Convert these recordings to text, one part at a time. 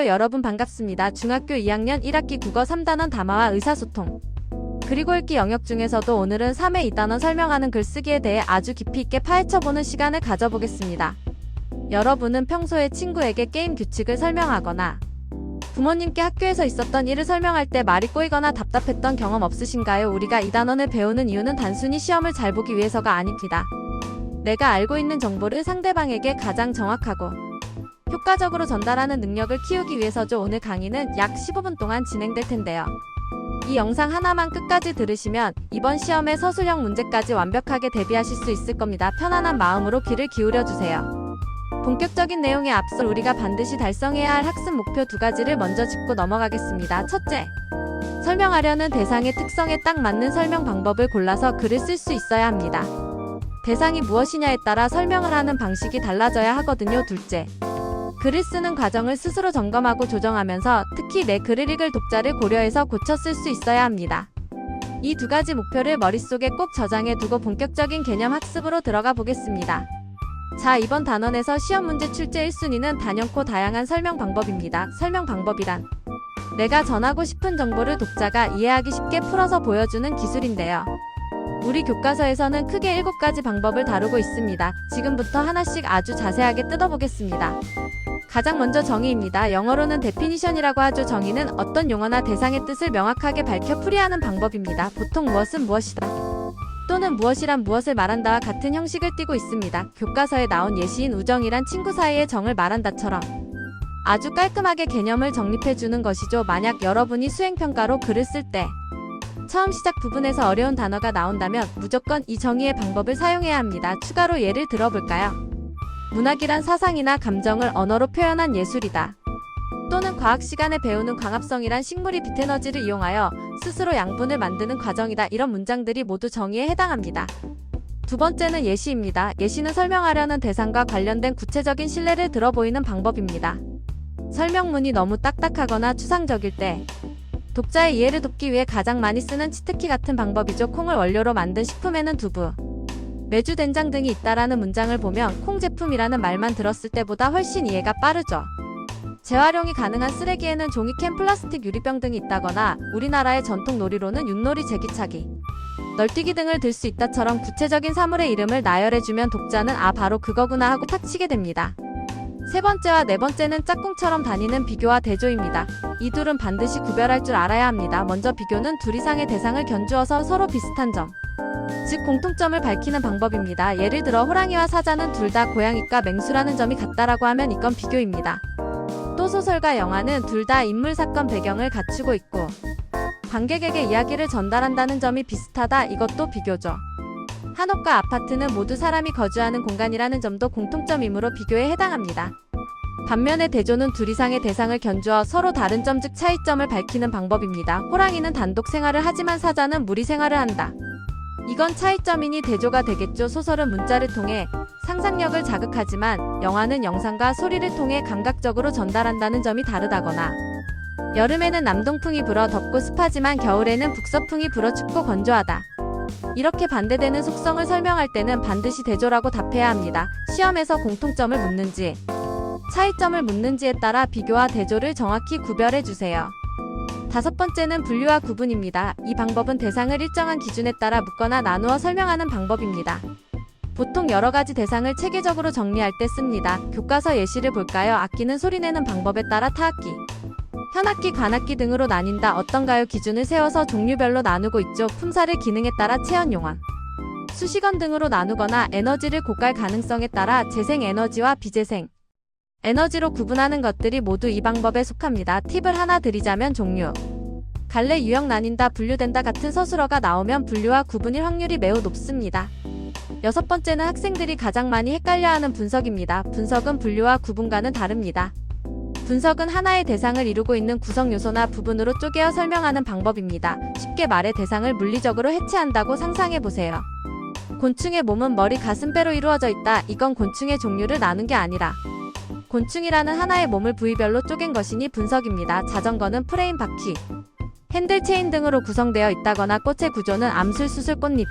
여러분 반갑습니다. 중학교 2학년 1학기 국어 3단원 담화와 의사소통 그리고 읽기 영역 중에서도 오늘은 3회 2단원 설명하는 글쓰기에 대해 아주 깊이 있게 파헤쳐보는 시간을 가져보겠습니다. 여러분은 평소에 친구에게 게임 규칙을 설명하거나 부모님께 학교에서 있었던 일을 설명할 때 말이 꼬이거나 답답했던 경험 없으신가요? 우리가 이 단원을 배우는 이유는 단순히 시험을 잘 보기 위해서가 아닙니다. 내가 알고 있는 정보를 상대방에게 가장 정확하고 효과적으로 전달하는 능력을 키우기 위해서죠. 오늘 강의는 약 15분 동안 진행될 텐데요. 이 영상 하나만 끝까지 들으시면 이번 시험의 서술형 문제까지 완벽하게 대비하실 수 있을 겁니다. 편안한 마음으로 귀를 기울여주세요. 본격적인 내용에 앞서 우리가 반드시 달성해야 할 학습 목표 2가지를 먼저 짚고 넘어가겠습니다. 첫째, 설명하려는 대상의 특성에 딱 맞는 설명 방법을 골라서 글을 쓸 수 있어야 합니다. 대상이 무엇이냐에 따라 설명을 하는 방식이 달라져야 하거든요. 둘째, 글을 쓰는 과정을 스스로 점검하고 조정하면서 특히 내 글을 읽을 독자를 고려해서 고쳐 쓸 수 있어야 합니다. 이 2가지 목표를 머릿속에 꼭 저장해 두고 본격적인 개념 학습으로 들어가 보겠습니다. 자, 이번 단원에서 시험 문제 출제 1순위는 단연코 다양한 설명 방법입니다. 설명 방법이란 내가 전하고 싶은 정보를 독자가 이해하기 쉽게 풀어서 보여주는 기술인데요. 우리 교과서에서는 크게 7가지 방법을 다루고 있습니다. 지금부터 하나씩 아주 자세하게 뜯어보겠습니다. 가장 먼저 정의입니다. 영어로는 definition이라고 하죠. 정의는 어떤 용어나 대상의 뜻을 명확하게 밝혀 풀이하는 방법입니다. 보통 무엇은 무엇이다 또는 무엇이란 무엇을 말한다와 같은 형식을 띠고 있습니다. 교과서에 나온 예시인 우정이란 친구 사이의 정을 말한다처럼 아주 깔끔하게 개념을 정립해주는 것이죠. 만약 여러분이 수행평가로 글을 쓸 때 처음 시작 부분에서 어려운 단어가 나온다면 무조건 이 정의의 방법을 사용해야 합니다. 추가로 예를 들어볼까요? 문학이란 사상이나 감정을 언어로 표현한 예술이다. 또는 과학 시간에 배우는 광합성이란 식물이 빛에너지를 이용하여 스스로 양분을 만드는 과정이다. 이런 문장들이 모두 정의에 해당합니다. 두 번째는 예시입니다. 예시는 설명하려는 대상과 관련된 구체적인 신뢰를 들어 보이는 방법입니다. 설명문이 너무 딱딱하거나 추상적일 때 독자의 이해를 돕기 위해 가장 많이 쓰는 치트키 같은 방법이죠. 콩을 원료로 만든 식품에는 두부, 메주, 된장 등이 있다라는 문장을 보면 콩 제품이라는 말만 들었을 때보다 훨씬 이해가 빠르죠. 재활용이 가능한 쓰레기에는 종이캔, 플라스틱, 유리병 등이 있다거나 우리나라의 전통 놀이로는 윷놀이, 제기차기, 널뛰기 등을 들 수 있다처럼 구체적인 사물의 이름을 나열해주면 독자는 아, 바로 그거구나 하고 탁 치게 됩니다. 세 번째와 네 번째는 짝꿍처럼 다니는 비교와 대조입니다. 이 둘은 반드시 구별할 줄 알아야 합니다. 먼저 비교는 둘 이상의 대상을 견주어서 서로 비슷한 점, 즉 공통점을 밝히는 방법입니다. 예를 들어 호랑이와 사자는 둘 다 고양이과 맹수라는 점이 같다라고 하면 이건 비교입니다. 또 소설과 영화는 둘 다 인물, 사건, 배경을 갖추고 있고 관객에게 이야기를 전달한다는 점이 비슷하다. 이것도 비교죠. 한옥과 아파트는 모두 사람이 거주하는 공간이라는 점도 공통점이므로 비교에 해당합니다. 반면에 대조는 둘 이상의 대상을 견주어 서로 다른 점, 즉 차이점을 밝히는 방법입니다. 호랑이는 단독 생활을 하지만 사자는 무리 생활을 한다. 이건 차이점이니 대조가 되겠죠. 소설은 문자를 통해 상상력을 자극하지만 영화는 영상과 소리를 통해 감각적으로 전달한다는 점이 다르다거나 여름에는 남동풍이 불어 덥고 습하지만 겨울에는 북서풍이 불어 춥고 건조하다. 이렇게 반대되는 속성을 설명할 때는 반드시 대조라고 답해야 합니다. 시험에서 공통점을 묻는지 차이점을 묻는지에 따라 비교와 대조를 정확히 구별해주세요. 다섯 번째는 분류와 구분입니다. 이 방법은 대상을 일정한 기준에 따라 묶거나 나누어 설명하는 방법입니다. 보통 여러가지 대상을 체계적으로 정리할 때 씁니다. 교과서 예시를 볼까요? 악기는 소리내는 방법에 따라 타악기, 현악기, 관악기 등으로 나뉜다. 어떤가요? 기준을 세워서 종류별로 나누고 있죠. 품사를 기능에 따라 체언용언, 수식언 등으로 나누거나 에너지를 고갈 가능성에 따라 재생에너지와 비재생 에너지로 구분하는 것들이 모두 이 방법에 속합니다. 팁을 하나 드리자면 종류, 갈래, 유형, 나뉜다, 분류된다 같은 서술어가 나오면 분류와 구분일 확률이 매우 높습니다. 여섯 번째는 학생들이 가장 많이 헷갈려하는 분석입니다. 분석은 분류와 구분과는 다릅니다. 분석은 하나의 대상을 이루고 있는 구성 요소나 부분으로 쪼개어 설명하는 방법입니다. 쉽게 말해 대상을 물리적으로 해체한다고 상상해보세요. 곤충의 몸은 머리, 가슴, 뼈로 이루어져 있다. 이건 곤충의 종류를 나눈 게 아니라 곤충이라는 하나의 몸을 부위별로 쪼갠 것이니 분석입니다. 자전거는 프레임, 바퀴, 핸들, 체인 등으로 구성되어 있다거나 꽃의 구조는 암술, 수술, 꽃잎,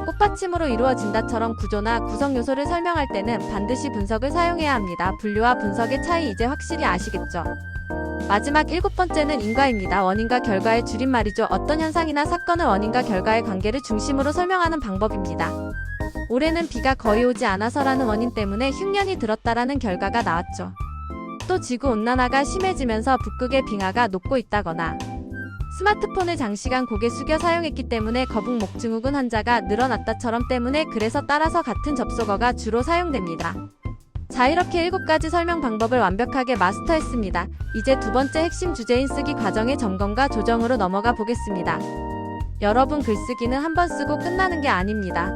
꽃받침으로 이루어진다처럼 구조나 구성 요소를 설명할 때는 반드시 분석을 사용해야 합니다. 분류와 분석의 차이 이제 확실히 아시겠죠? 마지막 7번째는 인과입니다. 원인과 결과의 줄임말이죠. 어떤 현상이나 사건을 원인과 결과의 관계를 중심으로 설명하는 방법입니다. 올해는 비가 거의 오지 않아서라는 원인 때문에 흉년이 들었다라는 결과가 나왔죠. 또 지구온난화가 심해지면서 북극의 빙하가 녹고 있다거나 스마트폰을 장시간 고개 숙여 사용했기 때문에 거북목 증후군 환자가 늘어났다처럼 때문에 그래서 따라서 같은 접속어가 주로 사용됩니다. 자, 이렇게 7가지 설명 방법을 완벽하게 마스터했습니다. 이제 두 번째 핵심 주제인 쓰기 과정의 점검과 조정으로 넘어가 보겠습니다. 여러분, 글쓰기는 한 번 쓰고 끝나는 게 아닙니다.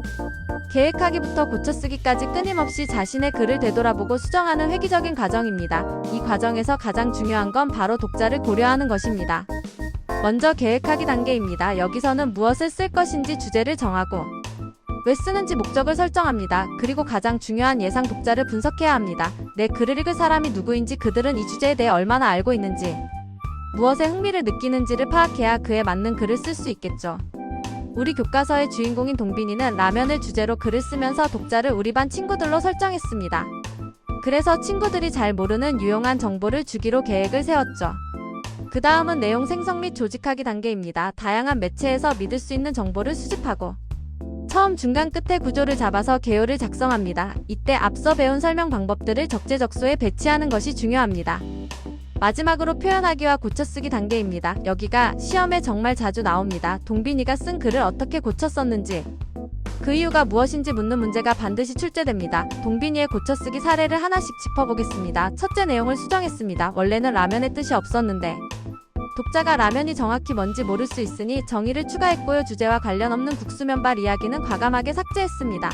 계획하기부터 고쳐쓰기까지 끊임없이 자신의 글을 되돌아보고 수정하는 획기적인 과정입니다. 이 과정에서 가장 중요한 건 바로 독자를 고려하는 것입니다. 먼저 계획하기 단계입니다. 여기서는 무엇을 쓸 것인지 주제를 정하고 왜 쓰는지 목적을 설정합니다. 그리고 가장 중요한 예상 독자를 분석해야 합니다. 내 글을 읽을 사람이 누구인지, 그들은 이 주제에 대해 얼마나 알고 있는지, 무엇에 흥미를 느끼는지를 파악해야 그에 맞는 글을 쓸 수 있겠죠. 우리 교과서의 주인공인 동빈이는 라면을 주제로 글을 쓰면서 독자를 우리 반 친구들로 설정했습니다. 그래서 친구들이 잘 모르는 유용한 정보를 주기로 계획을 세웠죠. 그 다음은 내용 생성 및 조직하기 단계입니다. 다양한 매체에서 믿을 수 있는 정보를 수집하고 처음, 중간, 끝에 구조를 잡아서 개요를 작성합니다. 이때 앞서 배운 설명 방법들을 적재적소에 배치하는 것이 중요합니다. 마지막으로 표현하기와 고쳐쓰기 단계입니다. 여기가 시험에 정말 자주 나옵니다. 동빈이가 쓴 글을 어떻게 고쳤었는지, 그 이유가 무엇인지 묻는 문제가 반드시 출제됩니다. 동빈이의 고쳐쓰기 사례를 하나씩 짚어보겠습니다. 첫째, 내용을 수정했습니다. 원래는 라면의 뜻이 없었는데 독자가 라면이 정확히 뭔지 모를 수 있으니 정의를 추가했고요. 주제와 관련 없는 국수면발 이야기는 과감하게 삭제했습니다.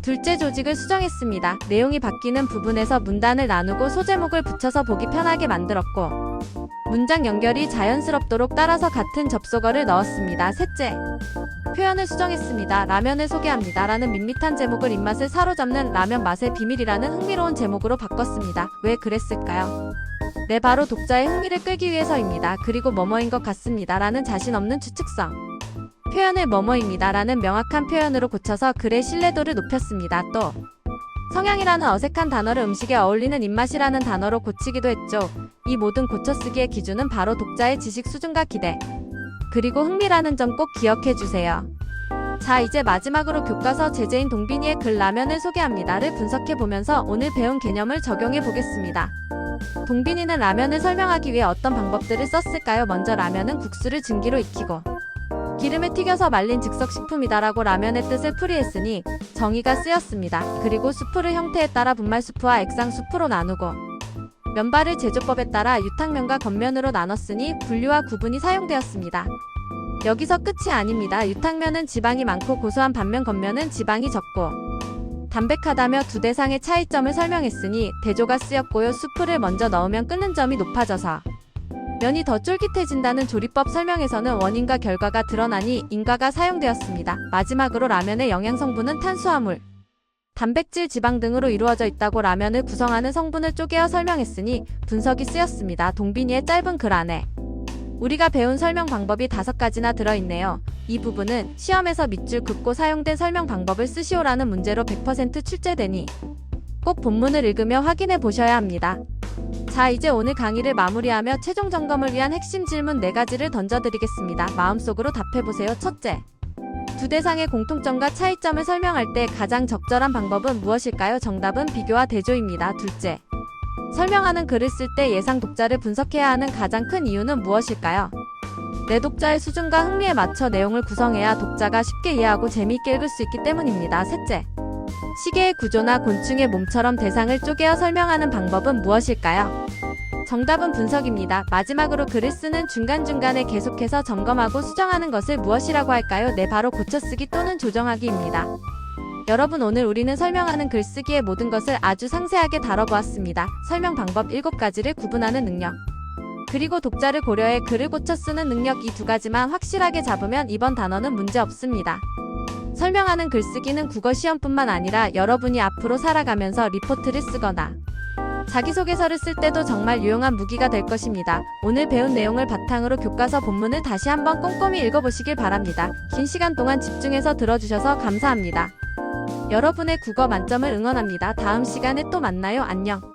둘째, 조직을 수정했습니다. 내용이 바뀌는 부분에서 문단을 나누고 소제목을 붙여서 보기 편하게 만들었고 문장 연결이 자연스럽도록 따라서 같은 접속어를 넣었습니다. 셋째, 표현을 수정했습니다. 라면을 소개합니다. 라는 밋밋한 제목을 입맛을 사로잡는 라면 맛의 비밀이라는 흥미로운 제목으로 바꿨습니다. 왜 그랬을까요? 네, 바로 독자의 흥미를 끌기 위해서입니다. 그리고 뭐뭐인 것 같습니다. 라는 자신 없는 추측성. 표현을 뭐뭐입니다. 라는 명확한 표현으로 고쳐서 글의 신뢰도를 높였습니다. 또 성향이라는 어색한 단어를 음식에 어울리는 입맛이라는 단어로 고치기도 했죠. 이 모든 고쳐쓰기의 기준은 바로 독자의 지식 수준과 기대, 그리고 흥미라는 점 꼭 기억해 주세요. 자, 이제 마지막으로 교과서 제재인 동빈이의 글 라면을 소개합니다를 분석해 보면서 오늘 배운 개념을 적용해 보겠습니다. 동빈이는 라면을 설명하기 위해 어떤 방법들을 썼을까요? 먼저 라면은 국수를 증기로 익히고 기름에 튀겨서 말린 즉석식품이다라고 라면의 뜻을 풀이했으니 정의가 쓰였습니다. 그리고 수프를 형태에 따라 분말수프와 액상수프로 나누고 면발을 제조법에 따라 유탕면과 겉면으로 나눴으니 분류와 구분이 사용되었습니다. 여기서 끝이 아닙니다. 유탕면은 지방이 많고 고소한 반면 겉면은 지방이 적고 담백하다며 두 대상의 차이점을 설명했으니 대조가 쓰였고요. 수프를 먼저 넣으면 끓는 점이 높아져서 면이 더 쫄깃해진다는 조리법 설명에서는 원인과 결과가 드러나니 인과가 사용되었습니다. 마지막으로 라면의 영양성분은 탄수화물, 단백질, 지방 등으로 이루어져 있다고 라면을 구성하는 성분을 쪼개어 설명했으니 분석이 쓰였습니다. 동빈이의 짧은 글 안에 우리가 배운 설명 방법이 5가지나 들어있네요. 이 부분은 시험에서 밑줄 긋고 사용된 설명 방법을 쓰시오라는 문제로 100% 출제되니 꼭 본문을 읽으며 확인해 보셔야 합니다. 자, 이제 오늘 강의를 마무리하며 최종 점검을 위한 핵심 질문 4가지를 던져드리겠습니다. 마음속으로 답해보세요. 첫째, 두 대상의 공통점과 차이점을 설명할 때 가장 적절한 방법은 무엇일까요? 정답은 비교와 대조입니다. 둘째, 설명하는 글을 쓸 때 예상 독자를 분석해야 하는 가장 큰 이유는 무엇일까요? 내 독자의 수준과 흥미에 맞춰 내용을 구성해야 독자가 쉽게 이해하고 재미있게 읽을 수 있기 때문입니다. 셋째, 시계의 구조나 곤충의 몸처럼 대상을 쪼개어 설명하는 방법은 무엇일까요? 정답은 분석입니다. 마지막으로 글을 쓰는 중간중간에 계속해서 점검하고 수정하는 것을 무엇이라고 할까요? 네, 바로 고쳐쓰기 또는 조정하기입니다. 여러분, 오늘 우리는 설명하는 글쓰기의 모든 것을 아주 상세하게 다뤄보았습니다. 설명 방법 7가지를 구분하는 능력, 그리고 독자를 고려해 글을 고쳐 쓰는 능력, 이 2가지만 확실하게 잡으면 이번 단어는 문제 없습니다. 설명하는 글쓰기는 국어 시험뿐만 아니라 여러분이 앞으로 살아가면서 리포트를 쓰거나 자기소개서를 쓸 때도 정말 유용한 무기가 될 것입니다. 오늘 배운 내용을 바탕으로 교과서 본문을 다시 한번 꼼꼼히 읽어보시길 바랍니다. 긴 시간 동안 집중해서 들어주셔서 감사합니다. 여러분의 국어 만점을 응원합니다. 다음 시간에 또 만나요. 안녕.